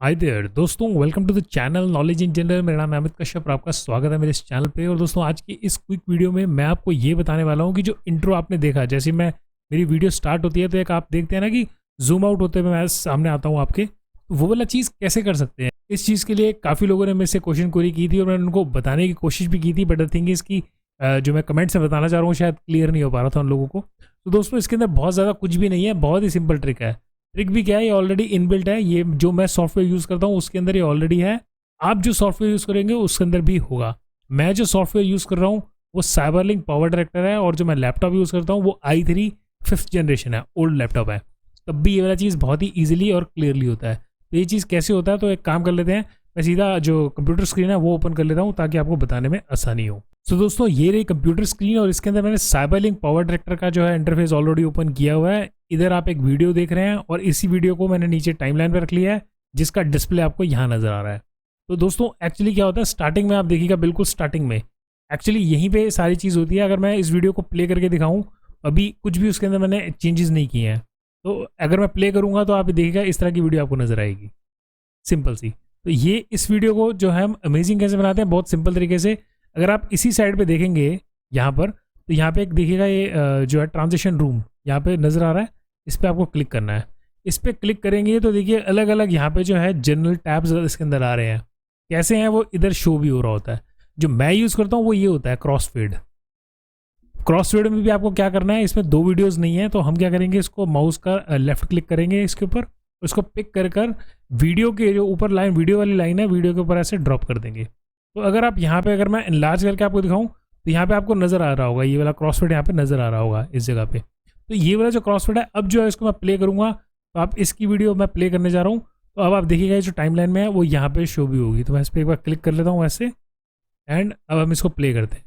हाय there दोस्तों, welcome to the channel knowledge in general. मेरा नाम है अमित कश्यप और आपका स्वागत है मेरे इस चैनल पे। और दोस्तों, आज की इस क्विक वीडियो में मैं आपको ये बताने वाला हूँ कि जो इंट्रो आपने देखा, जैसे मेरी वीडियो स्टार्ट होती है तो एक आप देखते हैं ना कि जूम आउट होते हुए मैं सामने आता हूँ आपके, तो वो वाला चीज़ कैसे कर सकते हैं। इस चीज़ के लिए काफ़ी लोगों ने मेरे से क्वेश्चन क्वेरी की थी और मैंने उनको बताने की कोशिश भी की थी, बट द थिंग इज़ कि जो मैं कमेंट से बताना चाह रहा हूँ शायद क्लियर नहीं हो पा रहा था उन लोगों को। तो दोस्तों, इसके अंदर बहुत ज़्यादा कुछ भी नहीं है, बहुत ही सिंपल ट्रिक है। ट्रिक भी क्या है, ये ऑलरेडी इनबिल्ट है। ये जो मैं सॉफ्टवेयर यूज़ करता हूँ उसके अंदर ये ऑलरेडी है। आप जो सॉफ्टवेयर यूज़ करेंगे उसके अंदर भी होगा। मैं जो सॉफ्टवेयर यूज़ कर रहा हूँ वो साइबरलिंक पावर डायरेक्टर है, और जो मैं लैपटॉप यूज़ करता हूँ वो i3 5th जनरेशन है, ओल्ड लैपटॉप है। तब भी ये वाला चीज़ बहुत ही ईजिली और क्लियरली होता है। तो ये चीज़ कैसे होता है, तो एक काम कर लेते हैं, मैं सीधा जो कंप्यूटर स्क्रीन है वो ओपन कर लेता हूँ ताकि आपको बताने में आसानी हो। तो दोस्तों, ये रही कंप्यूटर स्क्रीन और इसके अंदर मैंने साइबरलिंक पावर डायरेक्टर का जो है इंटरफेस ऑलरेडी ओपन किया हुआ है। इधर आप एक वीडियो देख रहे हैं और इसी वीडियो को मैंने नीचे टाइमलाइन पर रख लिया है, जिसका डिस्प्ले आपको यहाँ नजर आ रहा है। तो दोस्तों, एक्चुअली क्या होता है, स्टार्टिंग में आप देखिएगा, बिल्कुल स्टार्टिंग में एक्चुअली यहीं पे सारी चीज़ होती है। अगर मैं इस वीडियो को प्ले करके दिखाऊं, अभी कुछ भी उसके अंदर मैंने चेंजेस नहीं किए हैं, तो अगर मैं प्ले करूंगा तो आप देखिएगा इस तरह की वीडियो आपको नजर आएगी, सिंपल सी। तो ये इस वीडियो को जो है हम अमेजिंग कैसे बनाते हैं, बहुत सिंपल तरीके से। अगर आप इसी साइड पे देखेंगे यहाँ पर, तो यहाँ पे एक देखिएगा ये जो है ट्रांजिशन रूम यहाँ पे नज़र आ रहा है, इस पर आपको क्लिक करना है। इस पर क्लिक करेंगे तो देखिए अलग अलग यहाँ पे जो है जनरल टैब्स इसके अंदर आ रहे हैं। कैसे हैं वो इधर शो भी हो रहा होता है। जो मैं यूज़ करता हूँ वो ये होता है क्रॉस फेड। क्रॉस फेड में भी आपको क्या करना है, इसमें दो वीडियोज़ नहीं है, तो हम क्या करेंगे, इसको माउस का लेफ्ट क्लिक करेंगे इसके ऊपर, उसको पिक कर वीडियो के जो ऊपर लाइन, वीडियो वाली लाइन है, वीडियो के ऊपर ऐसे ड्रॉप कर देंगे। तो अगर आप यहाँ पे, अगर मैं इनलार्ज करके आपको दिखाऊं, तो यहाँ पे आपको नज़र आ रहा होगा, ये वाला क्रॉसफिट यहाँ पे नज़र आ रहा होगा इस जगह पे। तो ये वाला जो क्रॉसफिट है, अब जो है इसको मैं प्ले करूँगा, तो आप इसकी वीडियो मैं प्ले करने जा रहा हूँ, तो अब आप देखिएगा जो टाइमलाइन में है वो यहाँ पे शो भी होगी। तो मैं इस पर एक बार क्लिक कर लेता हूँ ऐसे, एंड अब हम इसको प्ले करते हैं।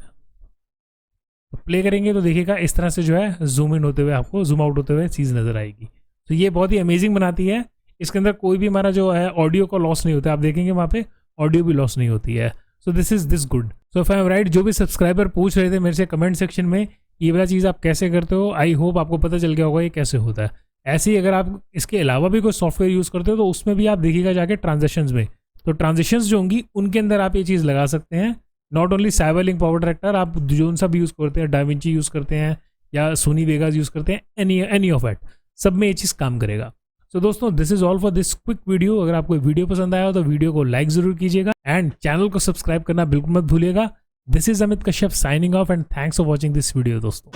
तो प्ले करेंगे तो देखिएगा इस तरह से जो है जूम इन होते हुए, आपको जूम आउट होते हुए चीज़ नज़र आएगी। तो ये बहुत ही अमेजिंग बनाती है। इसके अंदर कोई भी हमारा जो है ऑडियो का लॉस नहीं होता है, आप देखेंगे वहाँ पे ऑडियो भी लॉस नहीं होती है। So this is this good. So if I am right, जो भी सब्सक्राइबर पूछ रहे थे मेरे से कमेंट सेक्शन में ये वाला चीज़ आप कैसे करते हो, आई होप आपको पता चल गया होगा ये कैसे होता है। ऐसे ही अगर आप इसके अलावा भी कोई सॉफ्टवेयर यूज़ करते हो तो उसमें भी आप देखिएगा जाके ट्रांजेक्शन्स में, तो ट्रांजेक्शन्स जो होंगी उनके अंदर आप ये चीज़ लगा सकते हैं। Not only CyberLink power director, आप जो सा भी यूज़ करते हैं, डाविंची यूज़ करते हैं या सोनी वेगास यूज़ करते हैं, एनी ऑफ इट, सब में ये चीज़ काम करेगा। सो दोस्तों, this is all for this quick video. अगर आपको वीडियो पसंद आया हो तो वीडियो को लाइक जरूर कीजिएगा एंड चैनल को सब्सक्राइब करना बिल्कुल मत भूलिएगा। This is Amit Kashyap signing off and thanks for watching this video दोस्तों।